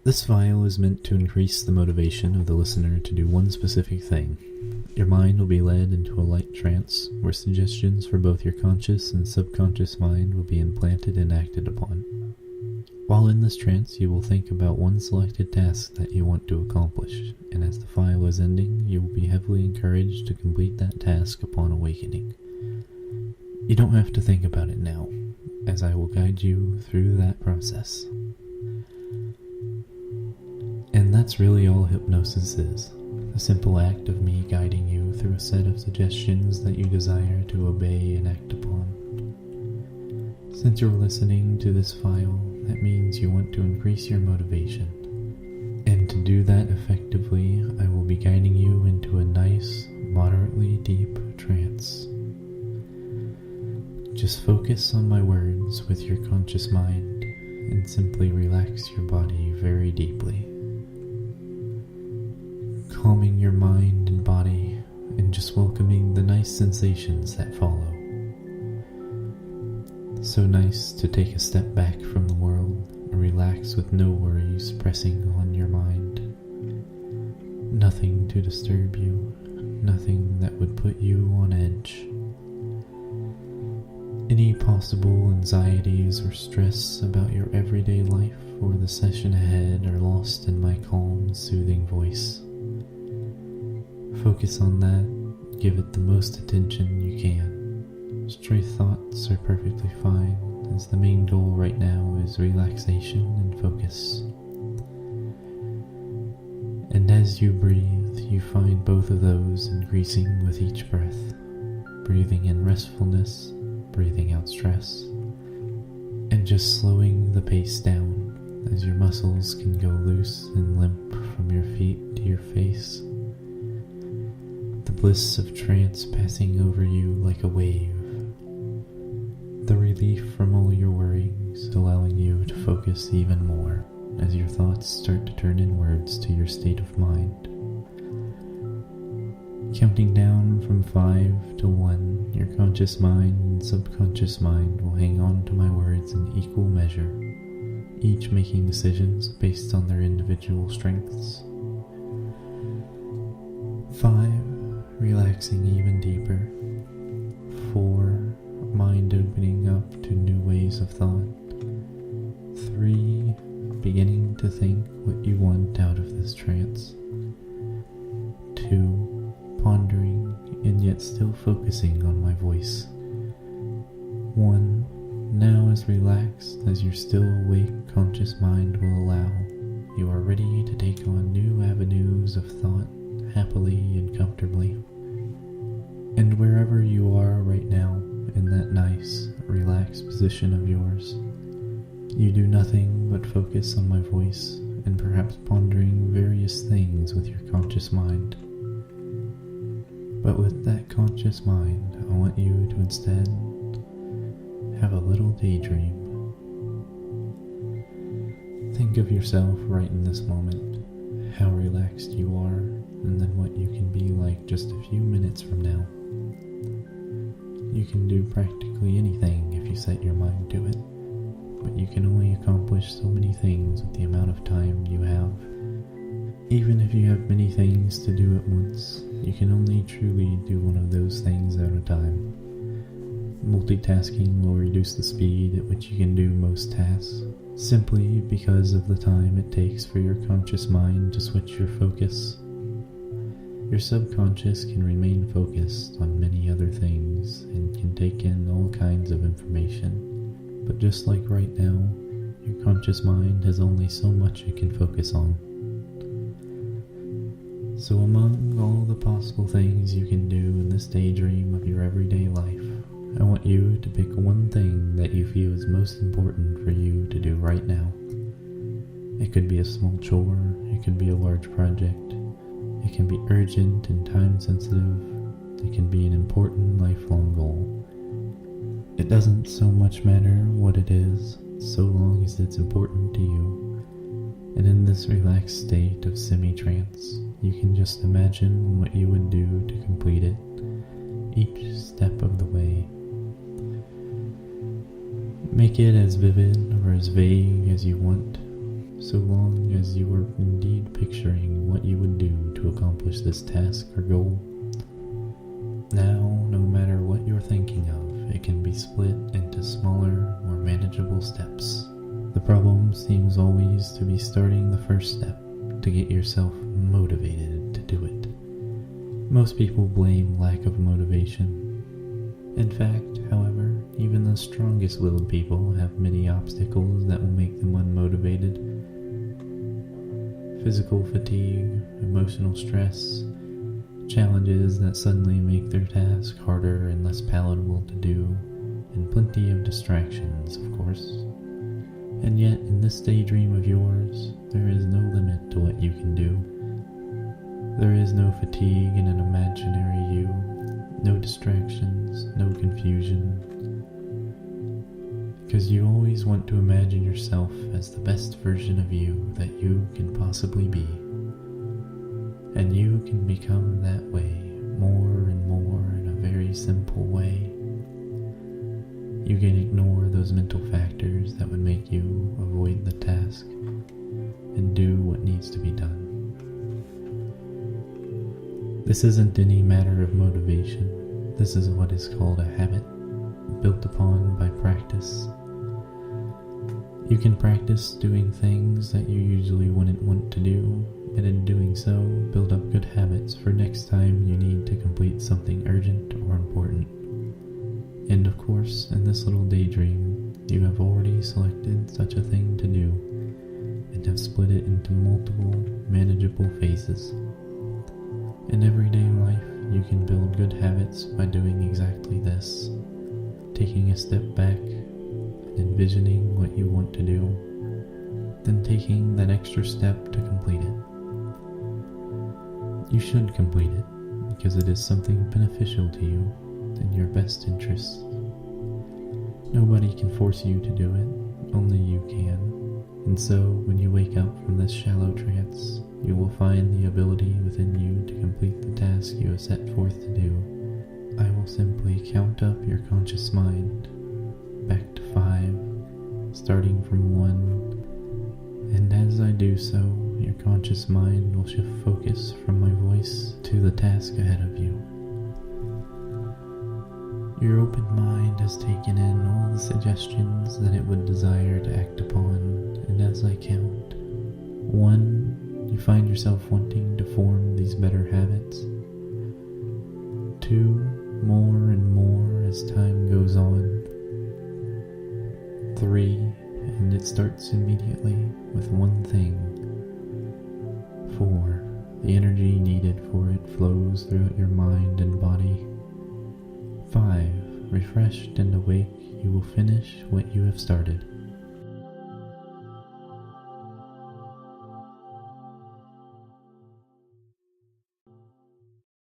This file is meant to increase the motivation of the listener to do one specific thing. Your mind will be led into a light trance where suggestions for both your conscious and subconscious mind will be implanted and acted upon. While in this trance, you will think about one selected task that you want to accomplish, and as the file is ending, you will be heavily encouraged to complete that task upon awakening. You don't have to think about it now, as I will guide you through that process. And that's really all hypnosis is, a simple act of me guiding you through a set of suggestions that you desire to obey and act upon. Since you're listening to this file, that means you want to increase your motivation. And to do that effectively, I will be guiding you into a nice, moderately deep trance. Just focus on my words with your conscious mind and simply relax your body very deeply. Calming your mind and body and just welcoming the nice sensations that follow. So nice to take a step back from the world and relax with no worries pressing on your mind. Nothing to disturb you, nothing that would put you on edge. Any possible anxieties or stress about your everyday life or the session ahead are lost in my calm, soothing voice. Focus on that, give it the most attention you can. Stray thoughts are perfectly fine, as the main goal right now is relaxation and focus. And as you breathe, you find both of those increasing with each breath. Breathing in restfulness, breathing out stress, and just slowing the pace down as your muscles can go loose and limp from your feet to your face. The bliss of trance passing over you like a wave. The relief from all your worries, allowing you to focus even more as your thoughts start to turn inwards to your state of mind. Counting down from 5 to 1, your conscious mind and subconscious mind will hang on to my words in equal measure, each making decisions based on their individual strengths. 5, relaxing even deeper. 4, mind opening up to new ways of thought. 3, beginning to think what you want out of this trance. 2, pondering and yet still focusing on my voice. 1, now as relaxed as your still awake conscious mind will allow, you are ready to take on new avenues of thought happily and comfortably. And wherever you are right now, in that nice, relaxed position of yours, you do nothing but focus on my voice and perhaps pondering various things with your conscious mind. But with that conscious mind, I want you to instead have a little daydream. Think of yourself right in this moment, how relaxed you are, and then what you can be like just a few minutes from now. You can do practically anything if you set your mind to it, but you can only accomplish so many things with the amount of time you have. Even if you have many things to do at once, you can only truly do one of those things at a time. Multitasking will reduce the speed at which you can do most tasks, simply because of the time it takes for your conscious mind to switch your focus. Your subconscious can remain focused on many other things and can take in all kinds of information, but just like right now, your conscious mind has only so much it can focus on. So among all the possible things you can do in this daydream of your everyday life, I want you to pick one thing that you feel is most important for you to do right now. It could be a small chore, it could be a large project, it can be urgent and time-sensitive. It can be an important lifelong goal. It doesn't so much matter what it is, so long as it's important to you. And in this relaxed state of semi-trance, you can just imagine what you would do to complete it, each step of the way. Make it as vivid or as vague as you want, so long as you were indeed picturing what you would do to accomplish this task or goal. Now, no matter what you're thinking of, it can be split into smaller, more manageable steps. The problem seems always to be starting the first step to get yourself motivated to do it. Most people blame lack of motivation. In fact, however, even the strongest willed people have many obstacles that will make them unmotivated. Physical fatigue, emotional stress, challenges that suddenly make their task harder and less palatable to do, and plenty of distractions, of course. And yet, in this daydream of yours, there is no limit to what you can do. There is no fatigue in an imaginary you, no distractions, no confusion, because you always want to imagine yourself as the best version of you that you can possibly be. And you can become that way more and more in a very simple way. You can ignore those mental factors that would make you avoid the task and do what needs to be done. This isn't any matter of motivation. This is what is called a habit, built upon by practice. You can practice doing things that you usually wouldn't want to do, and in doing so, build up good habits for next time you need to complete something urgent or important. And of course, in this little daydream, you have already selected such a thing to do, and have split it into multiple, manageable phases. In everyday life, you can build good habits by doing exactly this, taking a step back, and envisioning what you want to do, then taking that extra step to complete it. You should complete it, because it is something beneficial to you, in your best interests. Nobody can force you to do it, only you can. And so, when you wake up from this shallow trance, you will find the ability within you to complete the task you have set forth to do. I will simply count up your conscious mind, back to 5, starting from 1, and as I do so, your conscious mind will shift focus from my voice to the task ahead of you. Your open mind has taken in all the suggestions that it would desire to act upon, and as I count, 1, you find yourself wanting to form these better habits. 2, more and more as time goes on. 3, and it starts immediately with one thing. 4, the energy needed for it flows throughout your mind and body. 5, refreshed and awake, you will finish what you have started.